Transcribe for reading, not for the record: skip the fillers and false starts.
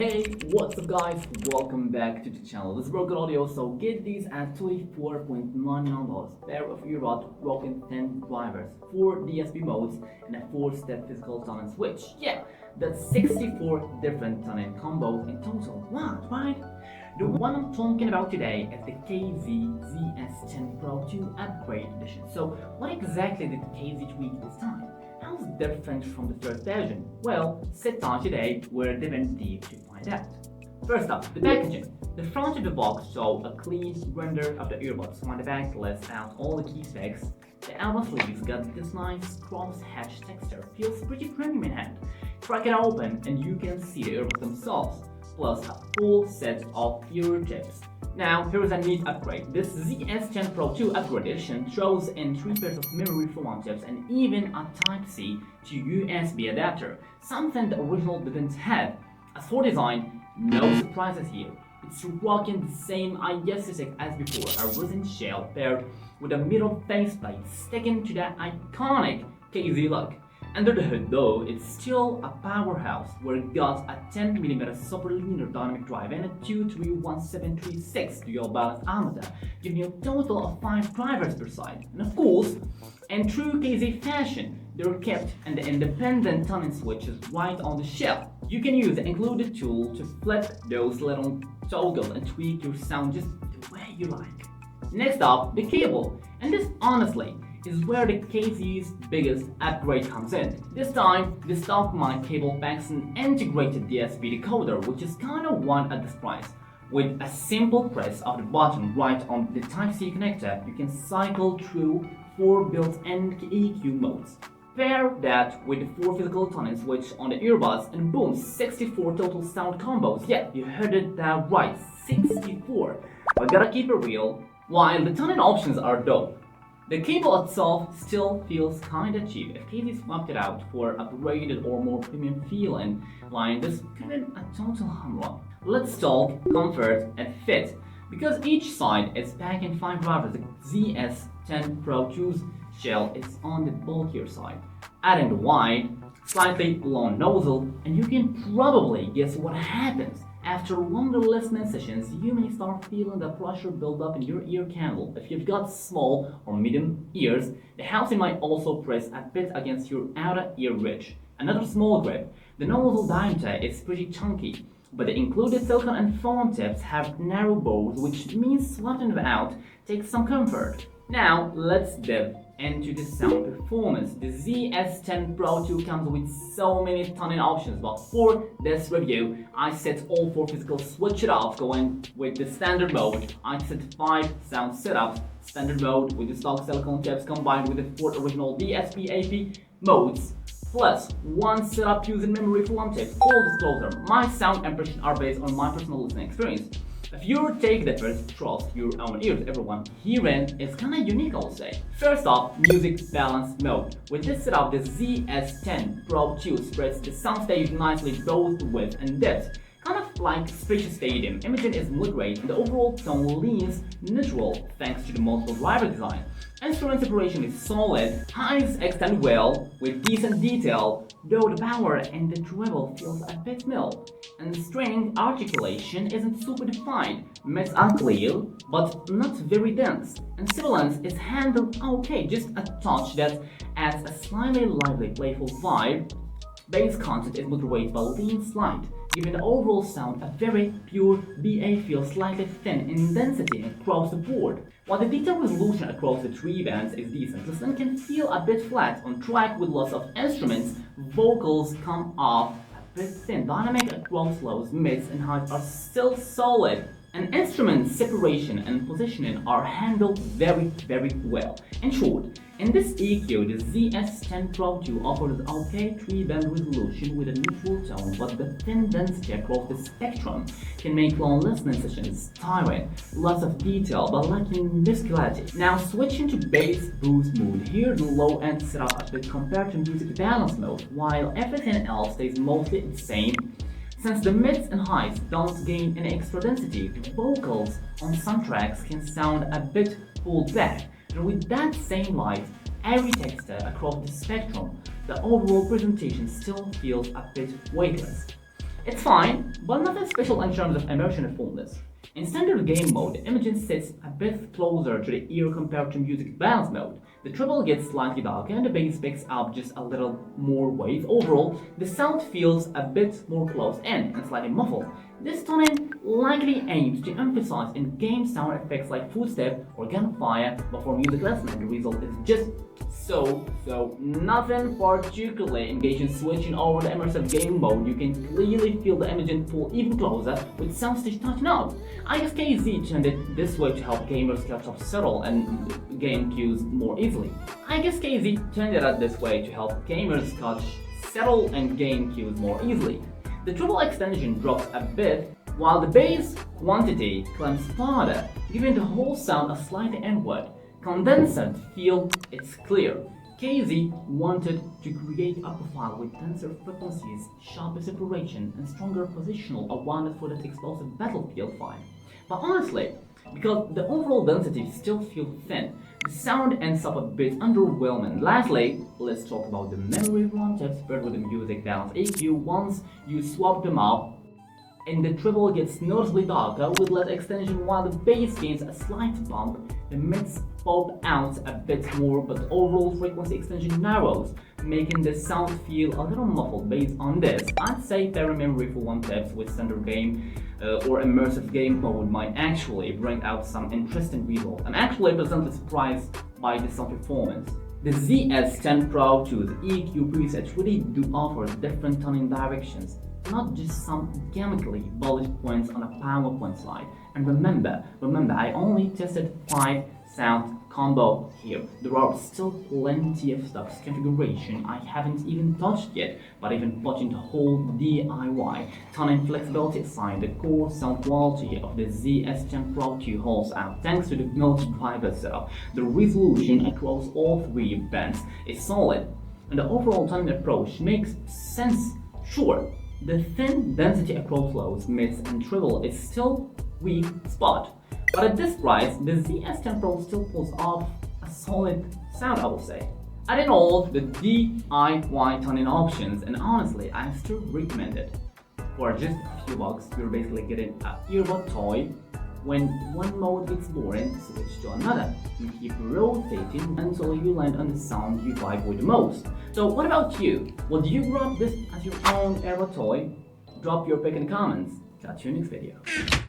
Hey, what's up guys? Welcome back to the channel. This is broken audio, so get these at $24.99. Pair of earbuds, broken 10 drivers, 4 DSP modes, and a 4-step physical tone and switch. Yeah, that's 64 different tone combos in total. What, right? The one I'm talking about today is the ZS10 Pro 2 Upgrade Edition. So what exactly did KZ tweak this time? How's it different from the first version? Well, sit down today, we're diving deep to find out. First up, the packaging. The front of the box shows a clean render of the earbuds, while the back lists out all the key specs. The outer sleeves got this nice cross-hatch texture, feels pretty premium in hand. Crack it open and you can see the earbuds themselves, plus a full set of ear tips. Now, here's a neat upgrade. This ZS10 Pro 2 Upgrade Edition throws in 3 pairs of memory foam tips and even a Type-C to USB adapter, something the original didn't have. As for design, no surprises here. It's rocking the same aesthetic as before, a resin shell paired with a middle faceplate sticking to that iconic KZ look. Under the hood though, it's still a powerhouse where it got a 10mm super linear dynamic drive and a 231736 dual balance armature, giving you a total of 5 drivers per side. And of course, in true KZ fashion, they're kept in the independent tuning switches right on the shell. You can use the included tool to flip those little toggles and tweak your sound just the way you like. Next up, the cable. And this honestly is where the KZ's biggest upgrade comes in. This time, the stock mic cable packs an integrated DSP decoder, which is kinda one at this price. With a simple press of the button right on the Type-C connector, you can cycle through 4 built-in EQ modes. Pair that with the 4 physical tuning switch on the earbuds and boom, 64 total sound combos. Yeah, you heard it right, 64. But gotta keep it real, while the tuning options are dope, the cable itself still feels kinda cheap. If KZ swapped it out for upgraded or more premium feeling line, this could have been a total home run. Let's talk comfort and fit. Because each side is packed in 5 drivers, the ZS10 Pro 2's shell is on the bulkier side. Adding the wide, slightly long nozzle, and you can probably guess what happens. After longer listening sessions, you may start feeling the pressure build up in your ear canal. If you've got small or medium ears, the housing might also press a bit against your outer ear ridge. Another small grip. The nozzle diameter is pretty chunky, but the included silicone and foam tips have narrow bores, which means swapping them out takes some comfort. Now, let's dive into the sound performance. The ZS10 Pro 2 comes with so many tuning options, but for this review, I set all 4 physical switch it off, going with the standard mode. I set 5 sound setups, standard mode with the stock silicone tips combined with the 4 original DSP AP modes, plus 1 setup using memory foam tips. Full disclosure, my sound impressions are based on my personal listening experience. If your take differs, trust your own ears. Everyone hearing is kinda unique, I'll say. First off, music balance mode. With this setup, the ZS10 Pro 2 spreads the soundstage nicely both width and depth. Kind of like spacious stadium, imaging is moderate and the overall tone leans neutral thanks to the multiple driver design. Instrument separation is solid, highs extend well with decent detail, though the power and the treble feels a bit mild. And string articulation isn't super defined, mids are clear, but not very dense. And sibilance is handled okay, just a touch that adds a slightly lively, playful vibe. Bass content is moderate but leans slight, giving the overall sound a very pure BA feel, slightly thin in density across the board. While the detail resolution across the 3 bands is decent, the sound can feel a bit flat on track with lots of instruments. Vocals come off a bit thin. Dynamic across lows, mids, and highs are still solid. And instrument separation and positioning are handled very well. In short, in this EQ, the ZS10 Pro 2 offers okay 3-band resolution with a neutral tone, but the thin density across the spectrum can make long listening sessions tiring. Lots of detail, but lacking muscularity. Now switching to bass boost mode, here the low end setup a bit compared to music balance mode, while everything else stays mostly the same. Since the mids and highs don't gain any extra density, the vocals on some tracks can sound a bit pulled back. And with that same light, airy texture across the spectrum, the overall presentation still feels a bit weightless. It's fine, but nothing special in terms of immersion and fullness. In standard game mode, the imaging sits a bit closer to the ear compared to music balance mode. The treble gets slightly darker and the bass picks up just a little more weight. Overall, the sound feels a bit more close in and slightly muffled. This tuning likely aims to emphasize in-game sound effects like footstep or gunfire, but for music listening, the result is just so nothing particularly engaging. Switching over the immersive game mode, you can clearly feel the imaging pull even closer with soundstage touching up. I guess KZ turned it this way to help gamers catch up subtle and game cues more easily. The treble extension drops a bit, while the bass quantity climbs farther, giving the whole sound a slight inward, condensed feel. It's clear KZ wanted to create a profile with denser frequencies, sharper separation, and stronger positional awareness for that explosive battlefield vibe. But honestly, because the overall density still feels thin, the sound ends up a bit underwhelming. Lastly, let's talk about the memory run tips paired with the music balance EQ. Once you swap them out, and the treble gets noticeably darker with less extension while the bass gains a slight bump, the mids pop out a bit more, but overall frequency extension narrows, making the sound feel a little muffled. Based on this, I'd say pairing memory for one tips with standard game or immersive game mode might actually bring out some interesting results. I'm actually pleasantly surprised by the sound performance. The ZS10 Pro 2's EQ presets really do offer different tuning directions, not just some chemically bullish points on a PowerPoint slide. And remember, I only tested 5 sound combo here. There are still plenty of stuff configuration I haven't even touched yet, but even watching the whole DIY tuning flexibility aside, the core sound quality of the ZS10 Pro 2 holds out thanks to the notch driver itself. The resolution across all 3 bands is solid, and the overall tuning approach makes sense. Sure, the thin density across lows, mids, and treble is still weak spot, but at this price, the ZS10 Pro still pulls off a solid sound, I will say. Adding all the DIY tuning options, and honestly, I still recommend it. For just a few bucks, you're basically getting an earbud toy. When one mode gets boring, switch to another and keep rotating until you land on the sound you vibe with the most. So what about you? Would you grab this as your own earbud toy? Drop your pick in the comments. Catch you next video.